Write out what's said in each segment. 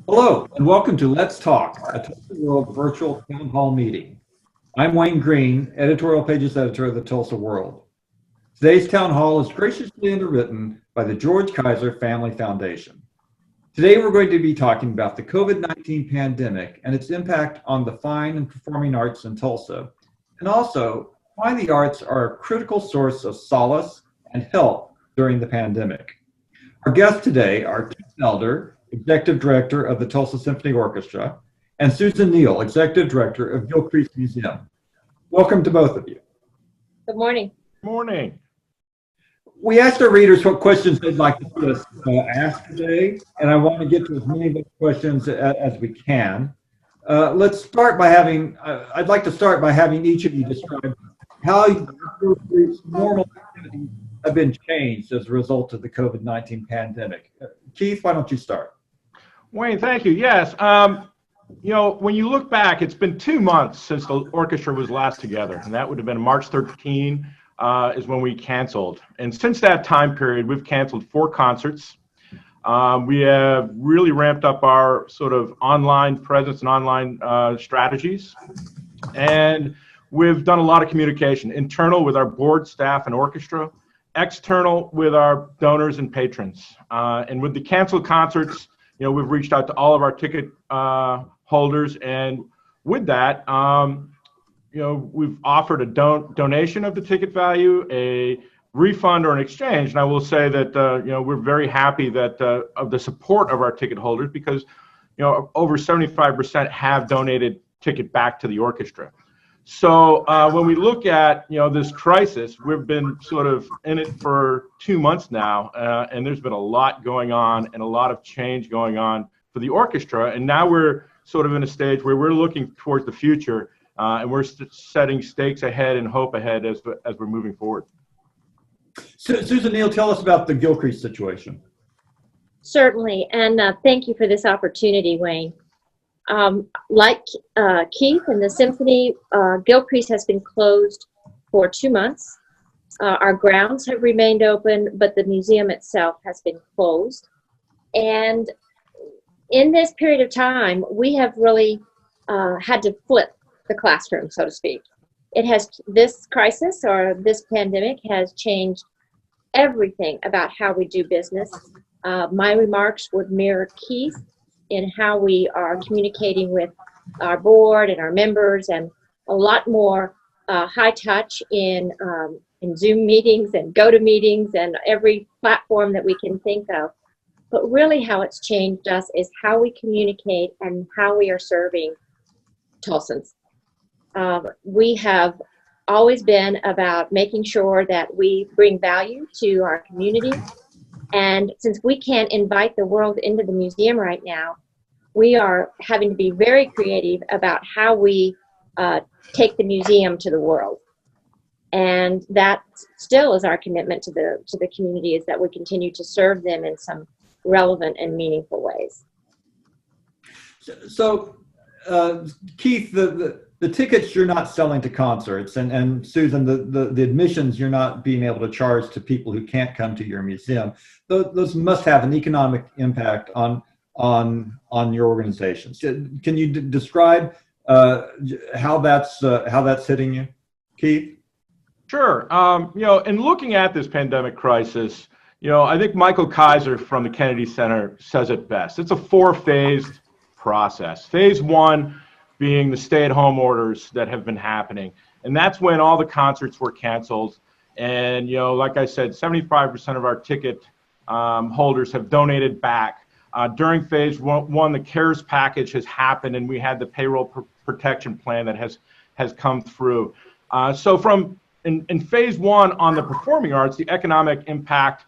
Hello, and welcome to Let's Talk, a Tulsa World virtual town hall meeting. I'm Wayne Green, editorial pages editor of the Tulsa World. Today's town hall is graciously underwritten by the George Kaiser Family Foundation. Today, we're going to be talking about the COVID-19 pandemic and its impact on the fine and performing arts in Tulsa, and also why the arts are a critical source of solace and help during the pandemic. Our guests today are Keith Elder, Executive Director of the Tulsa Symphony Orchestra, and Susan Neal, Executive Director of Gilcrease Museum. Welcome to both of you. Good morning. Morning. We asked our readers what questions they'd like to see us ask today, and I want to get to as many of those questions as we can. Let's start by I'd like to start by having each of you describe how your group's normal activities have been changed as a result of the COVID-19 pandemic. Keith, why don't you start? Wayne, thank you. Yes. When you look back, it's been 2 months since the orchestra was last together, and that would have been March 13 is when we canceled. And since that time period, we've canceled 4 concerts. We have really ramped up our sort of online presence and online strategies. And we've done a lot of communication, internal with our board, staff, and orchestra, external with our donors and patrons. And with the canceled concerts, we've reached out to all of our ticket holders, and with that, we've offered a donation of the ticket value, a refund, or an exchange. And I will say that we're very happy that of the support of our ticket holders, because over 75% have donated ticket back to the orchestra. So when we look at this crisis, we've been sort of in it for 2 months now, and there's been a lot going on and a lot of change going on for the orchestra. And now we're sort of in a stage where we're looking towards the future, and we're setting stakes ahead and hope ahead as we're moving forward. Susan Neal, tell us about the Gilcrease situation. Certainly, and thank you for this opportunity, Wayne. Like Keith and the Symphony, Gilcrease has been closed for 2 months. Our grounds have remained open, but the museum itself has been closed. And in this period of time, we have really had to flip the classroom, so to speak. This crisis or this pandemic has changed everything about how we do business. My remarks would mirror Keith in how we are communicating with our board and our members, and a lot more high touch in Zoom meetings and GoToMeetings and every platform that we can think of. But really how it's changed us is how we communicate and how we are serving Tulsans. We have always been about making sure that we bring value to our community. And since we can't invite the world into the museum right now, we are having to be very creative about how we take the museum to the world. And that still is our commitment to the community, is that we continue to serve them in some relevant and meaningful ways. So Keith, the tickets you're not selling to concerts, and Susan, the admissions you're not being able to charge to people who can't come to your museum, those must have an economic impact on your organizations. Can you describe how that's hitting you, Keith? Sure. In looking at this pandemic crisis, I think Michael Kaiser from the Kennedy Center says it best. It's a 4-phased process. Phase 1 being the stay-at-home orders that have been happening. And that's when all the concerts were canceled. And, like I said, 75% of our ticket holders have donated back. During phase 1, the CARES package has happened, and we had the payroll protection plan that has come through. So in phase 1 on the performing arts, the economic impact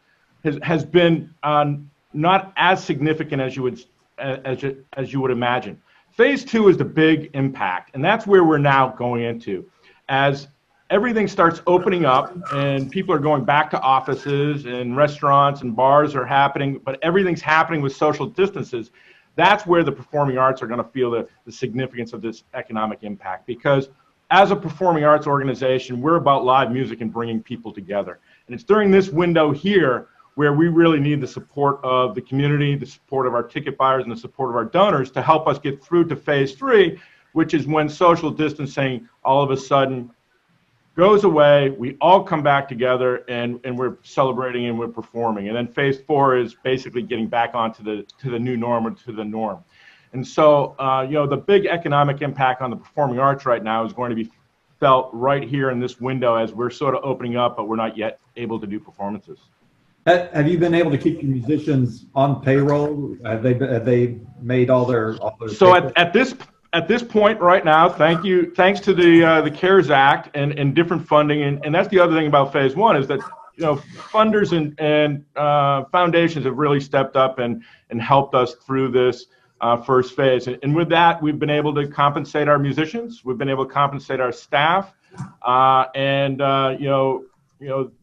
has been not as significant as you would imagine. Phase 2 is the big impact, and that's where we're now going into. As everything starts opening up and people are going back to offices and restaurants and bars are happening, but everything's happening with social distances, that's where the performing arts are going to feel the significance of this economic impact. Because as a performing arts organization, we're about live music and bringing people together. And it's during this window here where we really need the support of the community, the support of our ticket buyers, and the support of our donors to help us get through to phase 3, which is when social distancing all of a sudden goes away, we all come back together, and we're celebrating and we're performing. And then phase 4 is basically getting back onto the new norm, or to the norm. And so, the big economic impact on the performing arts right now is going to be felt right here in this window as we're sort of opening up, but we're not yet able to do performances. Have you been able to keep your musicians on payroll? Have they made all their So at this point right now, thanks to the CARES Act and different funding, and that's the other thing about phase 1 is that funders and foundations have really stepped up and helped us through this first phase. And with that, we've been able to compensate our musicians, we've been able to compensate our staff, and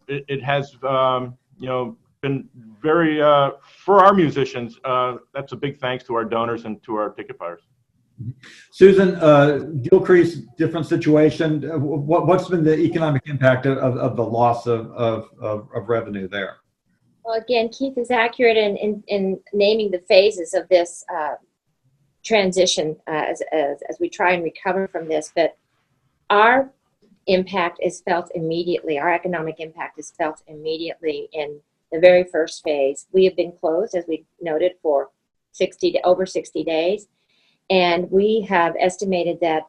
it has been very for our musicians. That's a big thanks to our donors and to our ticket buyers. Susan, Gilcrease, different situation. What's been the economic impact of the loss of revenue there? Well, again, Keith is accurate in naming the phases of this transition as we try and recover from this. But our impact is felt immediately. Our economic impact is felt immediately in the very first phase. We have been closed, as we noted, for over 60 days. And we have estimated that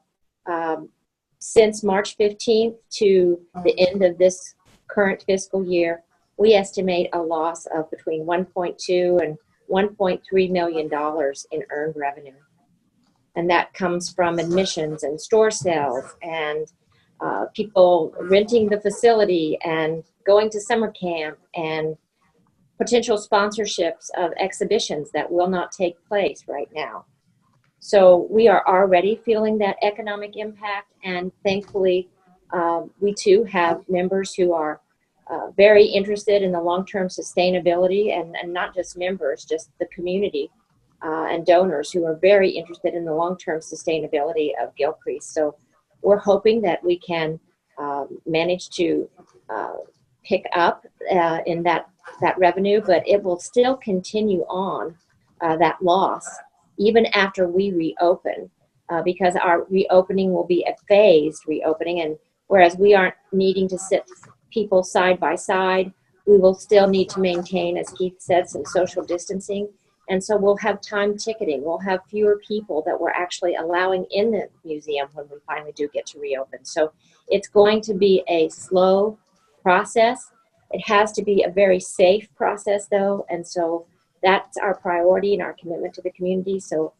since March 15th to the end of this current fiscal year, we estimate a loss of between $1.2 and $1.3 million in earned revenue. And that comes from admissions and store sales and people renting the facility and going to summer camp and potential sponsorships of exhibitions that will not take place right now. So we are already feeling that economic impact, and thankfully we too have members who are very interested in the long-term sustainability, and not just members, just the community and donors who are very interested in the long-term sustainability of Gilcrease. So we're hoping that we can manage to pick up in that revenue, but it will still continue on that loss even after we reopen, because our reopening will be a phased reopening, and whereas we aren't needing to sit people side by side, we will still need to maintain, as Keith said, some social distancing. And so we'll have time ticketing. We'll have fewer people that we're actually allowing in the museum when we finally do get to reopen. So it's going to be a slow process. It has to be a very safe process, though, and so that's our priority and our commitment to the community. So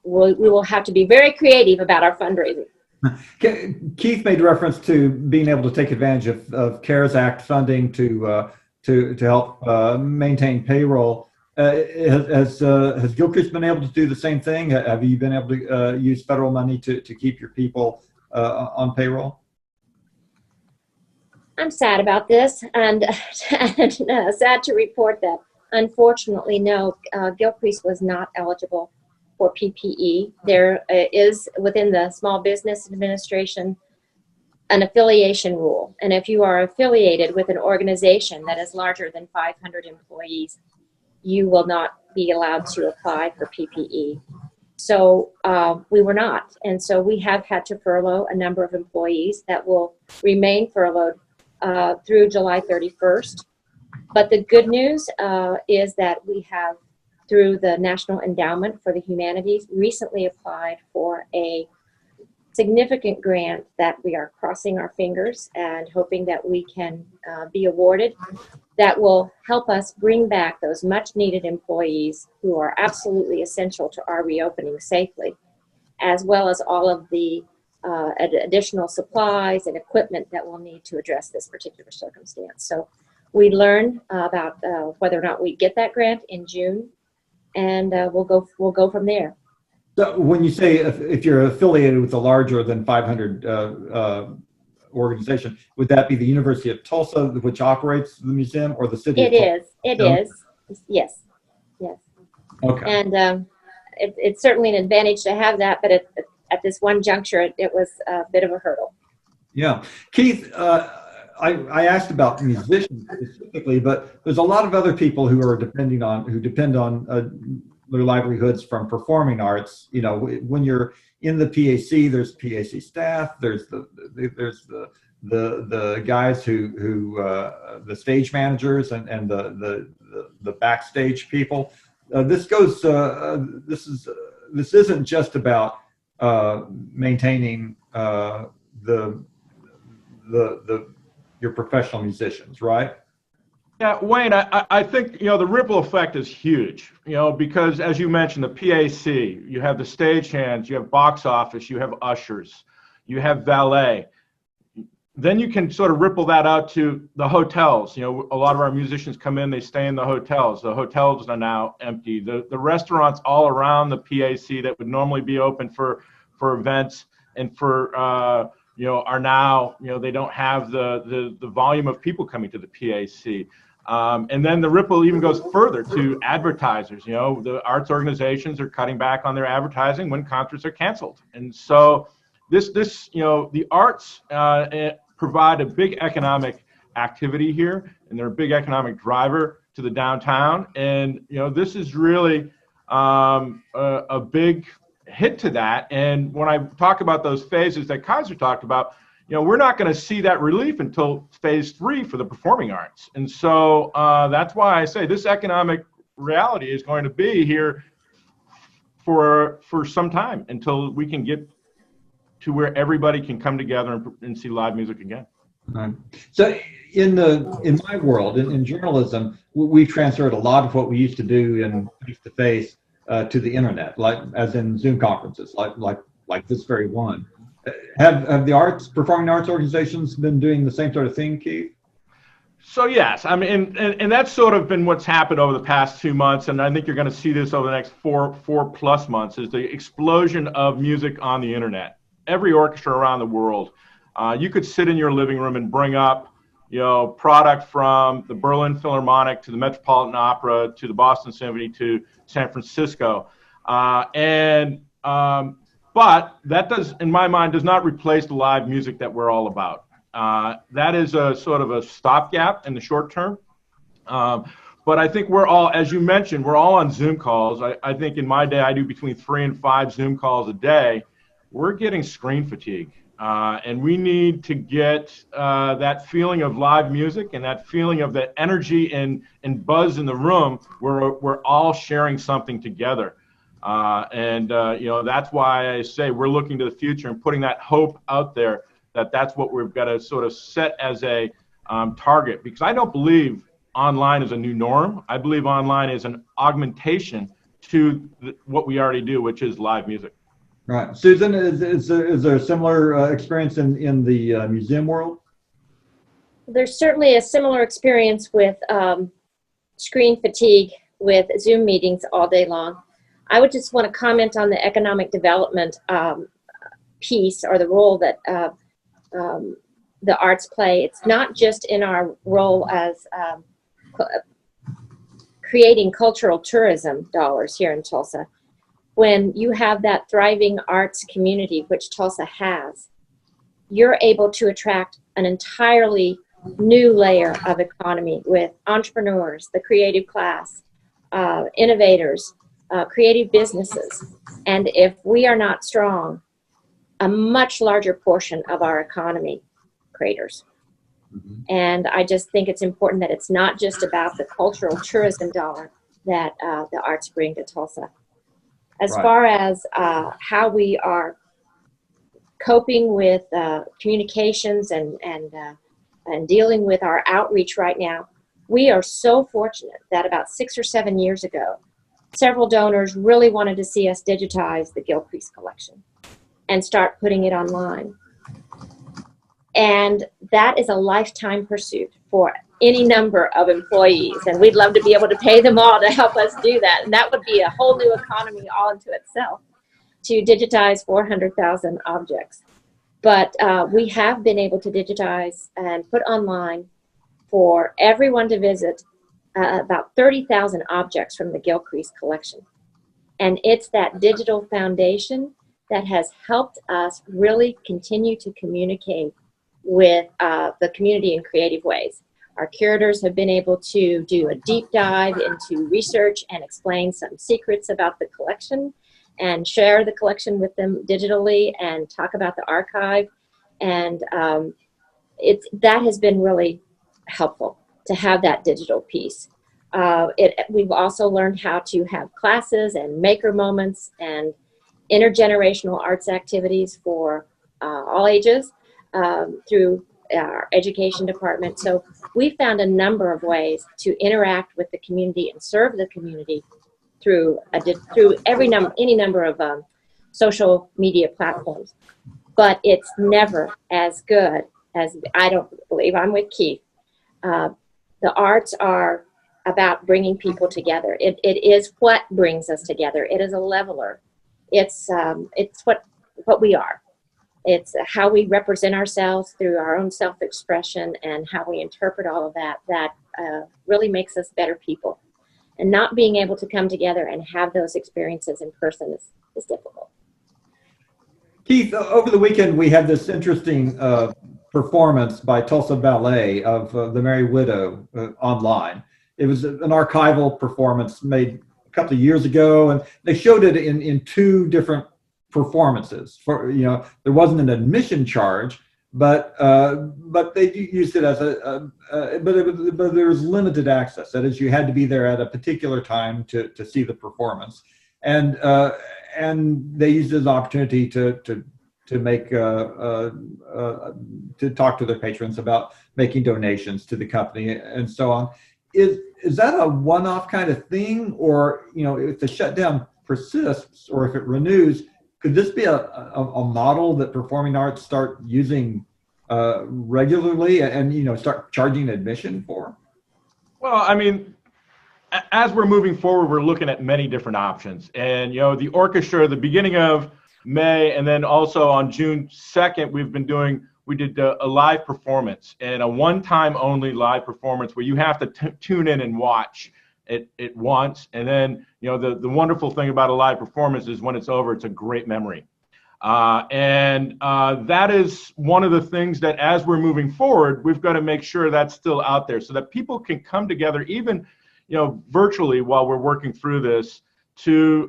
we will have to be very creative about our fundraising. Keith made reference to being able to take advantage of CARES Act funding to help maintain payroll. Has Gilcrease been able to do the same thing? Have you been able to use federal money to keep your people on payroll? I'm sad about this, and sad to report that, unfortunately, no, Gilcrease was not eligible for PPE. There is, within the Small Business Administration, an affiliation rule. And if you are affiliated with an organization that is larger than 500 employees, you will not be allowed to apply for PPE. So we were not. And so we have had to furlough a number of employees that will remain furloughed through July 31st. But the good news is that we have, through the National Endowment for the Humanities, recently applied for a significant grant that we are crossing our fingers and hoping that we can be awarded, that will help us bring back those much needed employees who are absolutely essential to our reopening safely, as well as all of the additional supplies and equipment that we'll need to address this particular circumstance. So we learn about whether or not we get that grant in June, and we'll go from there. So when you say if you're affiliated with a larger than 500 organization, would that be the University of Tulsa, which operates the museum, or the city? It is. It is. Yes. Yes. Okay. And it's certainly an advantage to have that, but at this one juncture, it was a bit of a hurdle. Yeah. Keith, I asked about musicians specifically, but there's a lot of other people who depend on their livelihoods from performing arts. You know, when you're in the PAC, there's PAC staff, there's the guys who the stage managers and the backstage people. This isn't just about maintaining your professional musicians, right? Yeah, Wayne, I think, the ripple effect is huge, because as you mentioned, the PAC, you have the stagehands, you have box office, you have ushers, you have valet. Then you can sort of ripple that out to the hotels. A lot of our musicians come in, they stay in the hotels. The hotels are now empty. The restaurants all around the PAC that would normally be open for events and for are now, they don't have the volume of people coming to the PAC. And then the ripple even goes further to advertisers. The arts organizations are cutting back on their advertising when concerts are canceled. And so the arts provide a big economic activity here, and they're a big economic driver to the downtown. And, this is really a big hit to that. And when I talk about those phases that Kaiser talked about, we're not going to see that relief until phase 3 for the performing arts. And so that's why I say this economic reality is going to be here for some time until we can get to where everybody can come together and see live music again. So in my world, in journalism, we've transferred a lot of what we used to do in face-to-face to the internet, like as in Zoom conferences, like this very one. Have the performing arts organizations been doing the same sort of thing, Keith? So yes, I mean, and that's sort of been what's happened over the past 2 months, and I think you're going to see this over the next four plus months, is the explosion of music on the internet. Every orchestra around the world, you could sit in your living room and bring up, product from the Berlin Philharmonic to the Metropolitan Opera to the Boston Symphony to San Francisco, but that in my mind, does not replace the live music that we're all about. That is a sort of a stopgap in the short term. But I think we're all, as you mentioned, we're all on Zoom calls. I think in my day, I do between 3 and 5 Zoom calls a day. We're getting screen fatigue. And we need to get that feeling of live music and that feeling of the energy and buzz in the room where we're all sharing something together. That's why I say we're looking to the future and putting that hope out there that's what we've got to sort of set as a target, because I don't believe online is a new norm. I believe online is an augmentation to what we already do, which is live music. Right. Susan, is there a similar experience in the museum world? There's certainly a similar experience with screen fatigue with Zoom meetings all day long. I would just want to comment on the economic development piece, or the role that the arts play. It's not just in our role as creating cultural tourism dollars here in Tulsa. When you have that thriving arts community, which Tulsa has, you're able to attract an entirely new layer of economy with entrepreneurs, the creative class, innovators, creative businesses. And if we are not strong, a much larger portion of our economy craters. Mm-hmm. And I just think it's important that it's not just about the cultural tourism dollar that the arts bring to Tulsa. As right. far as how we are coping with communications and dealing with our outreach right now, we are so fortunate that about 6 or 7 years ago, several donors really wanted to see us digitize the Gilcrease collection and start putting it online. And that is a lifetime pursuit for any number of employees, and we'd love to be able to pay them all to help us do that. And that would be a whole new economy all into itself, to digitize 400,000 objects. But we have been able to digitize and put online for everyone to visit about 30,000 objects from the Gilcrease collection. And it's that digital foundation that has helped us really continue to communicate with the community in creative ways. Our curators have been able to do a deep dive into research and explain some secrets about the collection and share the collection with them digitally and talk about the archive. And that has been really helpful to have that digital piece. We've also learned how to have classes and maker moments and intergenerational arts activities for all ages through our education department. So we found a number of ways to interact with the community and serve the community through any number of social media platforms. But it's never as good as, I don't believe, I'm with Keith. The arts are about bringing people together. It is what brings us together. It is a leveler. It's what we are. It's how we represent ourselves through our own self-expression and how we interpret all of that really makes us better people. And not being able to come together and have those experiences in person is difficult. Keith, over the weekend we had this interesting performance by Tulsa Ballet of The Merry Widow online. It was an archival performance made a couple of years ago, and they showed it in two different performances. There wasn't an admission charge, but they used it as but there was limited access. That is, you had to be there at a particular time to see the performance, and they used it as an opportunity to make to talk to their patrons about making donations to the company and so on. Is that a one-off kind of thing, or if the shutdown persists or if it renews, could this be a model that performing arts start using regularly and start charging admission for? Well, I mean, as we're moving forward, we're looking at many different options. And the orchestra, the beginning of May, and then also on June 2nd, we did a live performance, and a one-time only live performance where you have to tune in and watch it once. And then, the wonderful thing about a live performance is when it's over, it's a great memory. And that is one of the things that as we're moving forward, we've got to make sure that's still out there so that people can come together, even, virtually while we're working through this, to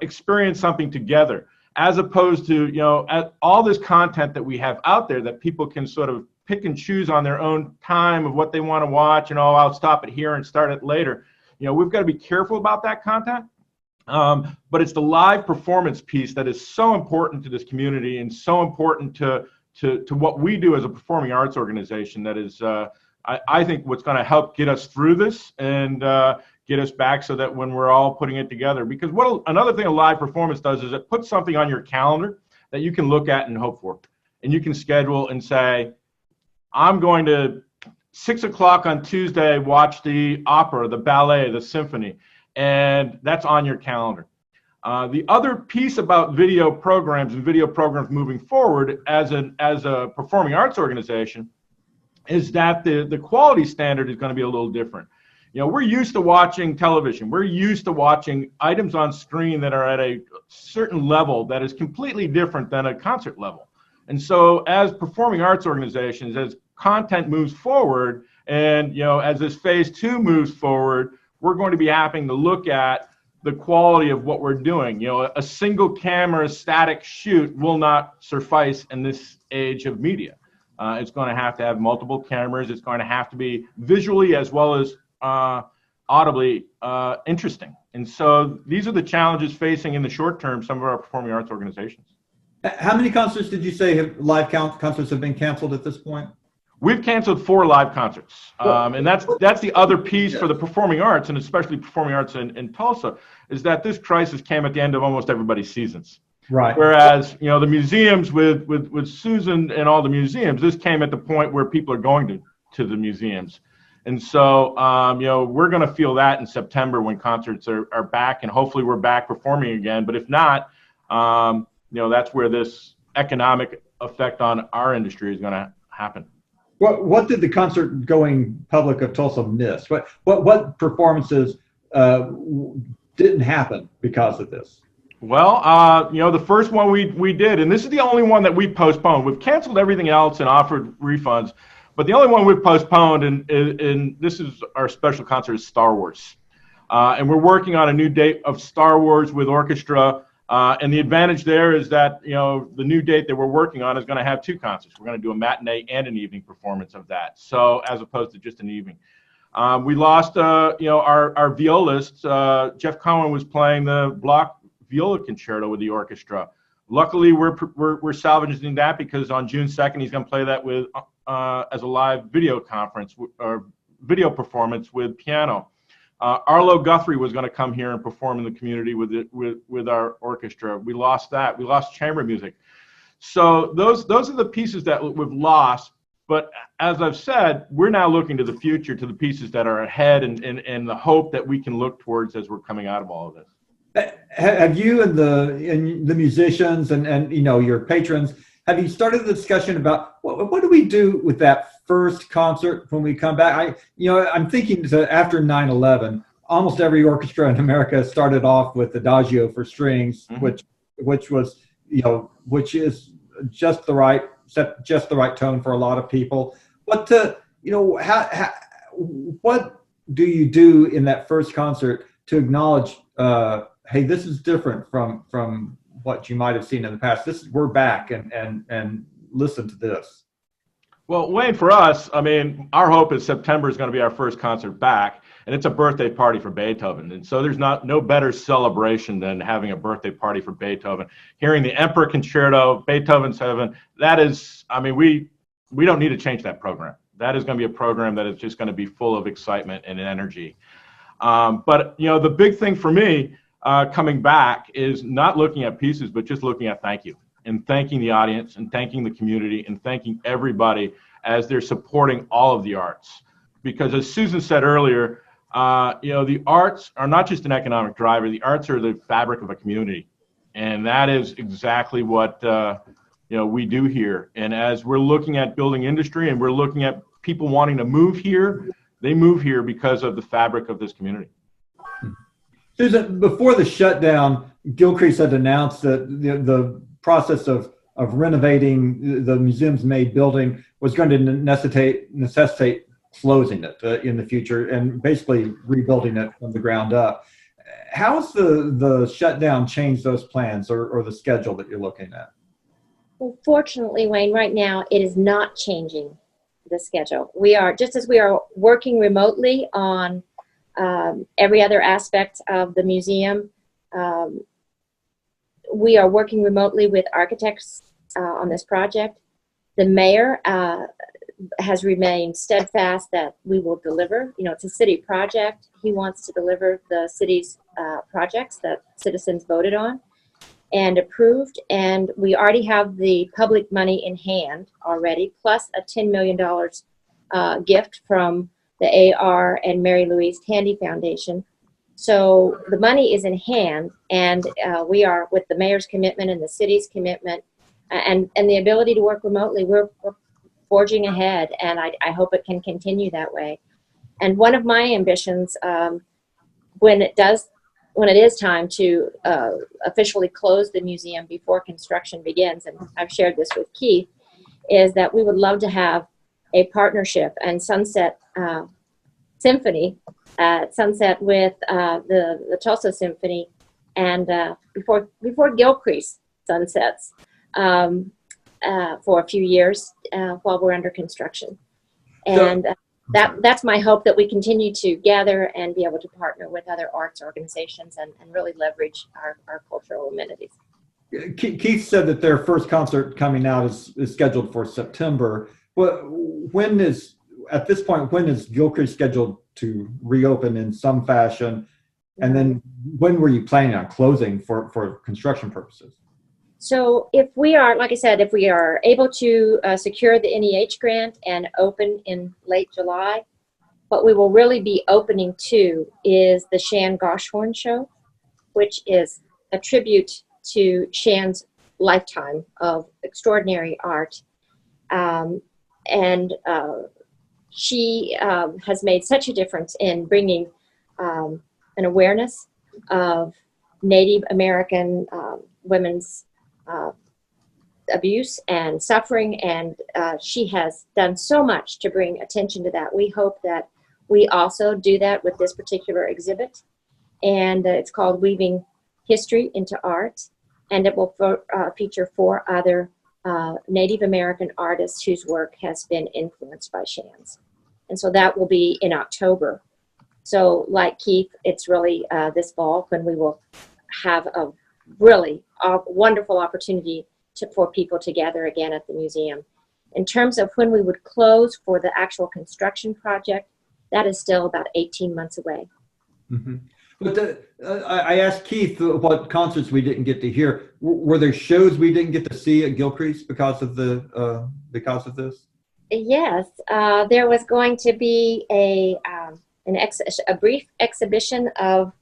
experience something together, as opposed to, all this content that we have out there that people can sort of pick and choose on their own time of what they want to watch, and I'll stop it here and start it later. We've got to be careful about that content. But it's the live performance piece that is so important to this community and so important to what we do as a performing arts organization. That is, I think, what's going to help get us through this and get us back so that when we're all putting it together. Because another thing a live performance does is it puts something on your calendar that you can look at and hope for. And you can schedule and say, I'm going to 6 o'clock on Tuesday watch the opera, the ballet, the symphony. And that's on your calendar. The other piece about video programs and video programs moving forward as a performing arts organization is that the quality standard is going to be a little different. We're used to watching television. We're used to watching items on screen that are at a certain level that is completely different than a concert level. And so as performing arts organizations, as content moves forward and, as this phase 2 moves forward, we're going to be having to look at the quality of what we're doing. A single camera static shoot will not suffice in this age of media. It's going to have multiple cameras. It's going to have to be visually as well as audibly interesting. And so these are the challenges facing in the short term some of our performing arts organizations. How many concerts did you say live concerts have been canceled at this point? We've canceled 4 live concerts, and that's the other piece for the performing arts, and especially performing arts in Tulsa, is that this crisis came at the end of almost everybody's seasons. Right. Whereas the museums with Susan and all the museums, this came at the point where people are going to the museums, and so we're going to feel that in September when concerts are back, and hopefully we're back performing again. But if not, that's where this economic effect on our industry is going to happen. What did the concert-going public of Tulsa miss? What performances didn't happen because of this? Well, the first one we did, and this is the only one that we postponed. We've canceled everything else and offered refunds, but the only one we've postponed, and this is our special concert, is Star Wars. And we're working on a new date of Star Wars with orchestra. And the advantage there is that, the new date that we're working on is going to have two concerts. We're going to do a matinee and an evening performance of that. So as opposed to just an evening. We lost, our violist, Jeff Cohen, was playing the block viola concerto with the orchestra. Luckily, we're salvaging that because on June 2nd, he's going to play that with as a live video conference or video performance with piano. Arlo Guthrie was going to come here and perform in the community with our orchestra. We lost that. We lost chamber music. So those are the pieces that we've lost. But as I've said, we're now looking to the future, to the pieces that are ahead, and the hope that we can look towards as we're coming out of all of this. Have you and the musicians and your patrons, have you started the discussion about what do we do with that first concert when we come back? I'm thinking that after 9/11, almost every orchestra in America started off with Adagio for strings, which is just the right tone for a lot of people. But what do you do in that first concert to acknowledge, hey, this is different from what you might have seen in the past. We're back and listen to this. Well, Wayne, for us, our hope is September is going to be our first concert back, and it's a birthday party for Beethoven. And so there's no better celebration than having a birthday party for Beethoven. Hearing the Emperor Concerto, Beethoven's Heaven, that is, we don't need to change that program. That is going to be a program that is just going to be full of excitement and energy. But the big thing for me coming back is not looking at pieces, but just looking at thank you, and thanking the audience, and thanking the community, and thanking everybody as they're supporting all of the arts. Because as Susan said earlier, the arts are not just an economic driver. The arts are the fabric of a community, and that is exactly what we do here. And as we're looking at building industry, and we're looking at people wanting to move here, they move here because of the fabric of this community. Susan, before the shutdown, Gilcrease had announced that the process of renovating the museum's main building was going to necessitate closing it in the future and basically rebuilding it from the ground up. How's the shutdown changed those plans or the schedule that you're looking at? Well, fortunately, Wayne, right now it is not changing the schedule. We are, just as we are working remotely on every other aspect of the museum, we are working remotely with architects on this project. The mayor has remained steadfast that we will deliver. It's a city project. He wants to deliver the city's projects that citizens voted on and approved. And we already have the public money in hand already, plus a $10 million gift from the A.R. and Mary Louise Tandy Foundation. So the money is in hand, and we are, with the mayor's commitment and the city's commitment and the ability to work remotely, we're forging ahead, and I hope it can continue that way. And one of my ambitions, when it is time to officially close the museum before construction begins, and I've shared this with Keith, is that we would love to have a partnership and Sunset Symphony at Sunset with the Tulsa Symphony, and before Gilcrease sunsets for a few years while we're under construction. And that's my hope, that we continue to gather and be able to partner with other arts organizations and really leverage our cultural amenities. Keith said that their first concert coming out is scheduled for September. At this point, when is Gilcrease scheduled to reopen in some fashion? And then when were you planning on closing for construction purposes? So if we are, like I said, if we are able to secure the NEH grant and open in late July, what we will really be opening to is the Shan Goshorn Show, which is a tribute to Shan's lifetime of extraordinary art. She has made such a difference in bringing an awareness of Native American women's abuse and suffering, and she has done so much to bring attention to that. We hope that we also do that with this particular exhibit, and it's called Weaving History into Art, and it will feature 4 other Native American artists whose work has been influenced by Shands. And so that will be in October. So like Keith, it's really this fall when we will have a really wonderful opportunity for people to gather again at the museum. In terms of when we would close for the actual construction project, that is still about 18 months away. Mm-hmm. But I asked Keith what concerts we didn't get to hear. Were there shows we didn't get to see at Gilcrease because of this? Yes, there was going to be a brief exhibition of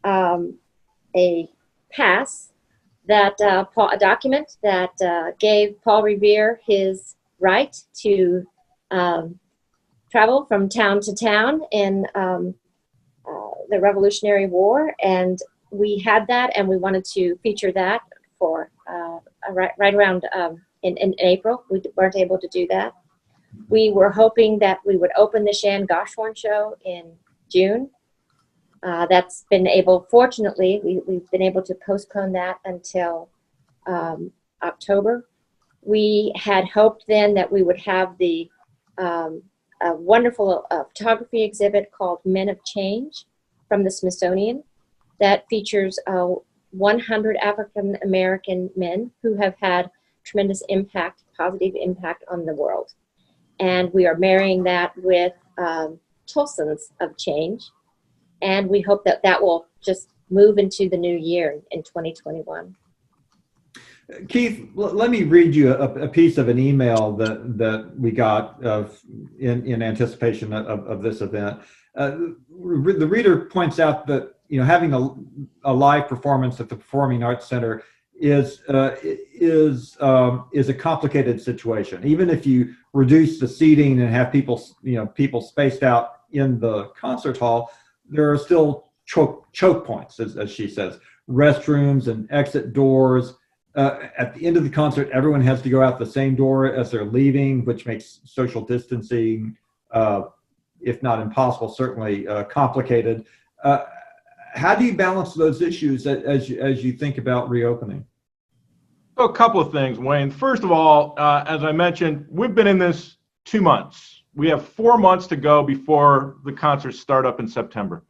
a pass that a document that gave Paul Revere his right to travel from town to town in the Revolutionary War, and we had that, and we wanted to feature that for right around in April. We weren't able to do that. We were hoping that we would open the Shan Goshorn show in June. That's been able, fortunately, we've been able to postpone that until October. We had hoped then that we would have a wonderful photography exhibit called Men of Change from the Smithsonian that features 100 African American men who have had tremendous impact, positive impact on the world. And we are marrying that with Tulsans of Change. And we hope that that will just move into the new year in 2021. Keith, let me read you a piece of an email that we got in anticipation of this event. The reader points out that having a live performance at the Performing Arts Center is a complicated situation. Even if you reduce the seating and have people spaced out in the concert hall, there are still choke points, as she says, restrooms and exit doors. At the end of the concert, everyone has to go out the same door as they're leaving, which makes social distancing, if not impossible, certainly complicated. How do you balance those issues as you think about reopening? So a couple of things, Wayne. First of all, as I mentioned, we've been in this 2 months. We have 4 months to go before the concerts start up in September.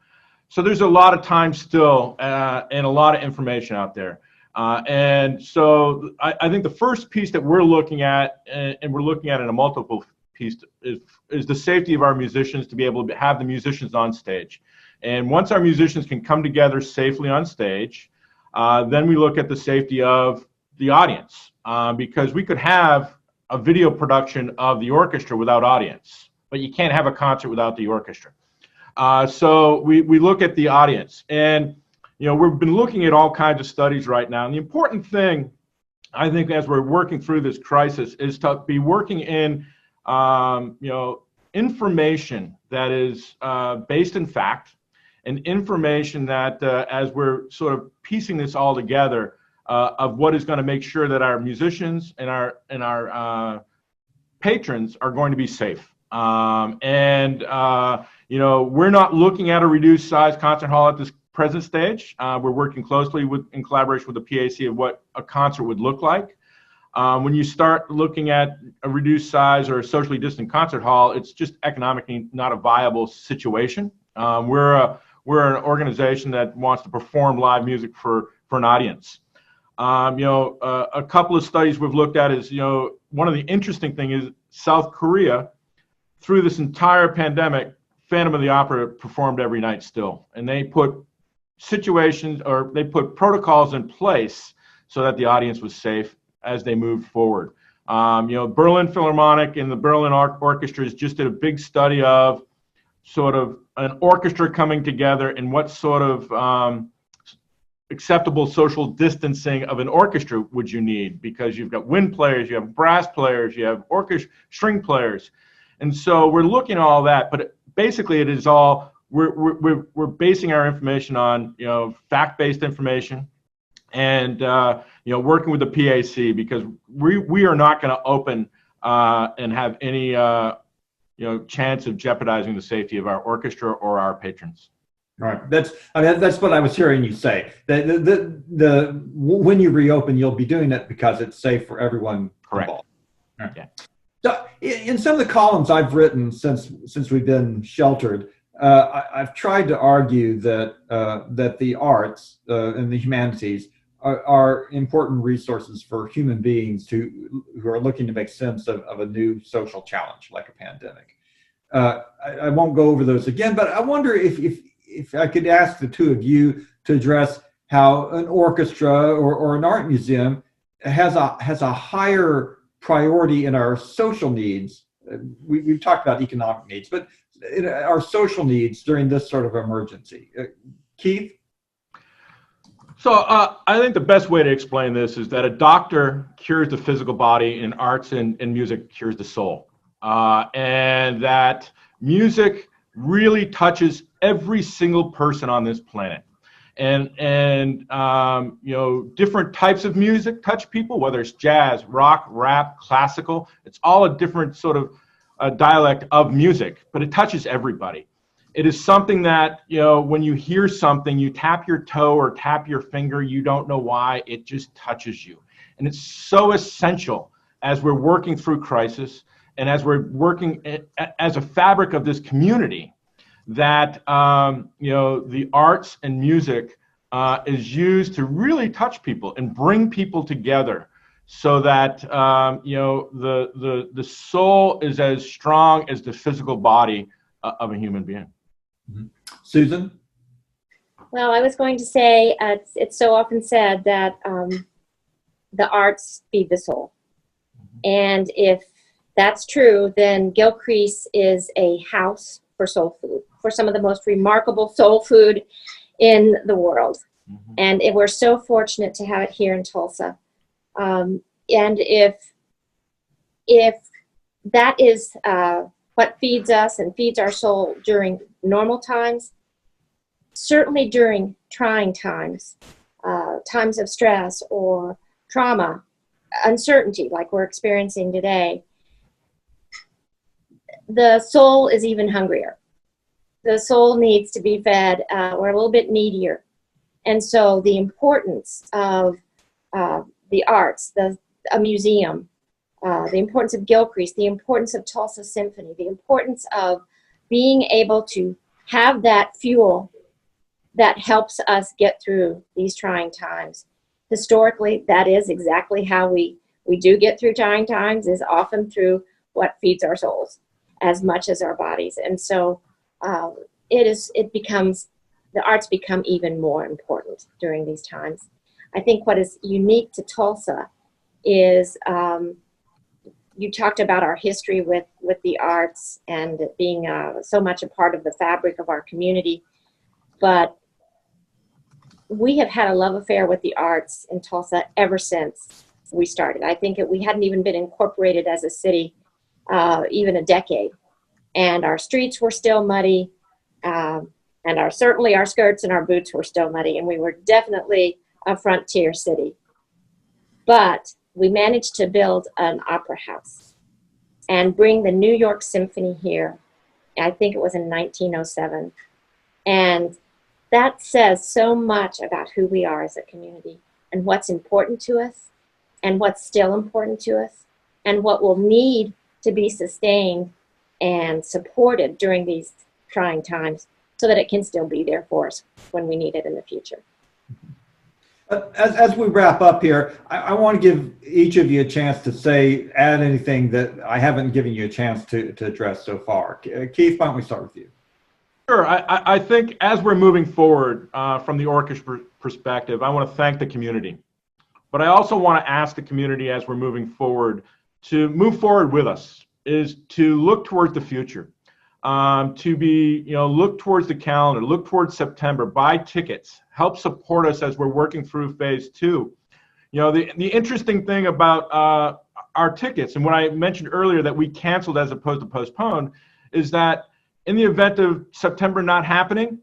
So there's a lot of time still and a lot of information out there. And so I think the first piece that we're looking at, and we're looking at in a multiple piece, is the safety of our musicians, to be able to have the musicians on stage. And once our musicians can come together safely on stage, then we look at the safety of the audience, because we could have a video production of the orchestra without audience, but you can't have a concert without the orchestra. So we look at the audience, and we've been looking at all kinds of studies right now. And the important thing, I think, as we're working through this crisis, is to be working in information that is based in fact, and information that as we're sort of piecing this all together, of what is going to make sure that our musicians and our patrons are going to be safe. We're not looking at a reduced size concert hall at this present stage. We're working closely in collaboration with the PAC of what a concert would look like. When you start looking at a reduced size or a socially distant concert hall, it's just economically not a viable situation. We're an organization that wants to perform live music for an audience. A couple of studies we've looked at is, one of the interesting things is South Korea, through this entire pandemic, Phantom of the Opera performed every night still. And they put they put protocols in place so that the audience was safe as they moved forward. Berlin Philharmonic and the Berlin Orchestras just did a big study of sort of an orchestra coming together and what sort of acceptable social distancing of an orchestra would you need, because you've got wind players, you have brass players, you have orchestra string players. And so we're looking at all that, but basically it is all, we're basing our information on, fact-based information, and working with the PAC, because we are not going to open and have any chance of jeopardizing the safety of our orchestra or our patrons. Right. That's what I was hearing you say. When you reopen, you'll be doing it because it's safe for everyone Correct. involved. Right. Yeah. So in some of the columns I've written since we've been sheltered, I've tried to argue that the arts and the humanities are important resources for human beings who are looking to make sense of a new social challenge like a pandemic. I won't go over those again, but I wonder if I could ask the two of you to address how an orchestra or an art museum has a higher priority in our social needs. We've talked about economic needs, but in our social needs during this sort of emergency. Keith? So I think the best way to explain this is that a doctor cures the physical body, and arts and music cures the soul. And that music really touches every single person on this planet. And different types of music touch people, whether it's jazz, rock, rap, classical. It's all a different sort of dialect of music, but it touches everybody. It is something that, when you hear something, you tap your toe or tap your finger, you don't know why, it just touches you. And it's so essential as we're working through crisis and as we're working as a fabric of this community, that the arts and music is used to really touch people and bring people together, so that the soul is as strong as the physical body of a human being. Mm-hmm. Susan? Well, I was going to say, it's so often said that the arts feed the soul. And if that's true, then Gilcrease is a house for soul food, for some of the most remarkable soul food in the world. Mm-hmm. And we're so fortunate to have it here in Tulsa. And if that is what feeds us and feeds our soul during normal times, certainly during trying times, times of stress or trauma, uncertainty like we're experiencing today, the soul is even hungrier. The soul needs to be fed. We're a little bit needier. And so the importance of the arts, a museum, the importance of Gilcrease, the importance of Tulsa Symphony, the importance of being able to have that fuel that helps us get through these trying times. Historically, that is exactly how we do get through trying times, is often through what feeds our souls as much as our bodies. And so the arts become even more important during these times. I think what is unique to Tulsa is you talked about our history with the arts and it being so much a part of the fabric of our community, but we have had a love affair with the arts in Tulsa ever since we started. I think we hadn't even been incorporated as a city even a decade, and our streets were still muddy, and certainly our skirts and our boots were still muddy, and we were definitely a frontier city. But we managed to build an opera house and bring the New York Symphony here. I think it was in 1907. And that says so much about who we are as a community and what's important to us and what's still important to us and what will need to be sustained and supported during these trying times so that it can still be there for us when we need it in the future. As we wrap up here, I want to give each of you a chance to add anything that I haven't given you a chance to address so far. Keith, why don't we start with you? Sure. I think as we're moving forward from the orchestra perspective, I want to thank the community. But I also want to ask the community as we're moving forward to move forward with us, is to look towards the future, to be, look towards the calendar, look towards September, buy tickets, help support us as we're working through phase 2. The interesting thing about our tickets, and what I mentioned earlier that we canceled as opposed to postponed, is that in the event of September not happening,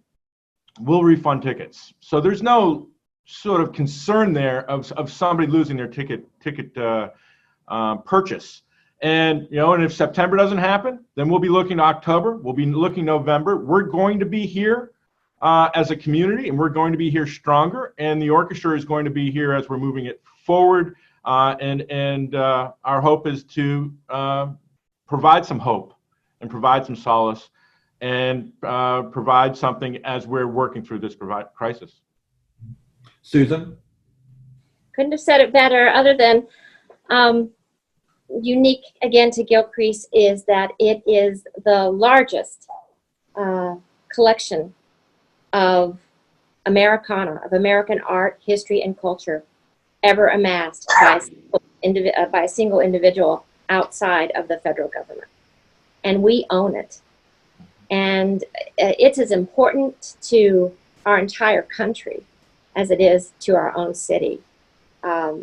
we'll refund tickets. So there's no sort of concern there of somebody losing their ticket purchase. And, you know, and if September doesn't happen, then we'll be looking to October, we'll be looking November. We're going to be here as a community, and we're going to be here stronger, and the orchestra is going to be here as we're moving it forward. And our hope is to provide some hope and provide some solace and provide something as we're working through this crisis. Susan? Couldn't have said it better, other than unique again to Gilcrease is that it is the largest collection of Americana, of American art, history, and culture ever amassed by a single individual outside of the federal government. And we own it. And it's as important to our entire country as it is to our own city.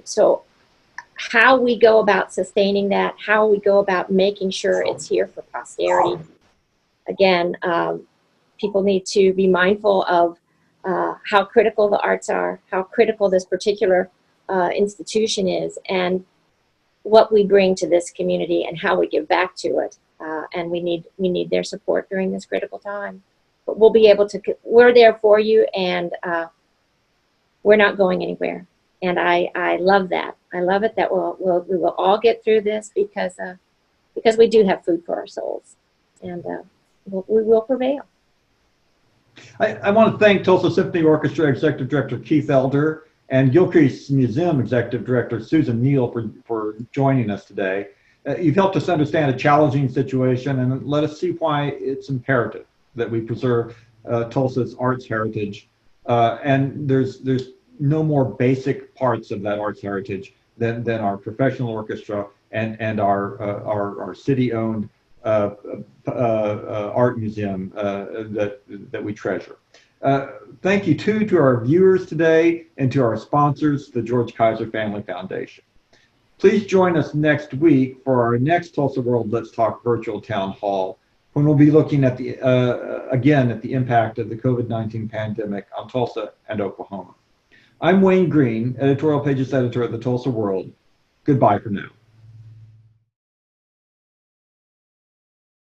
So how we go about sustaining that, how we go about making sure it's here for posterity. Again, people need to be mindful of how critical the arts are, how critical this particular institution is, and what we bring to this community and how we give back to it. And we need their support during this critical time. But we'll be able to, we're there for you, and we're not going anywhere. And I love that. I love it that we will all get through this because we do have food for our souls, and we will prevail. I want to thank Tulsa Symphony Orchestra Executive Director Keith Elder and Gilcrease Museum Executive Director Susan Neal for joining us today. You've helped us understand a challenging situation and let us see why it's imperative that we preserve Tulsa's arts heritage. And there's no more basic parts of that arts heritage than our professional orchestra and our city-owned art museum that we treasure. Thank you too to our viewers today and to our sponsors, the George Kaiser Family Foundation. Please join us next week for our next Tulsa World Let's Talk virtual town hall, when we'll be looking at again at the impact of the COVID-19 pandemic on Tulsa and Oklahoma. I'm Wayne Green, editorial pages editor of the Tulsa World. Goodbye for now.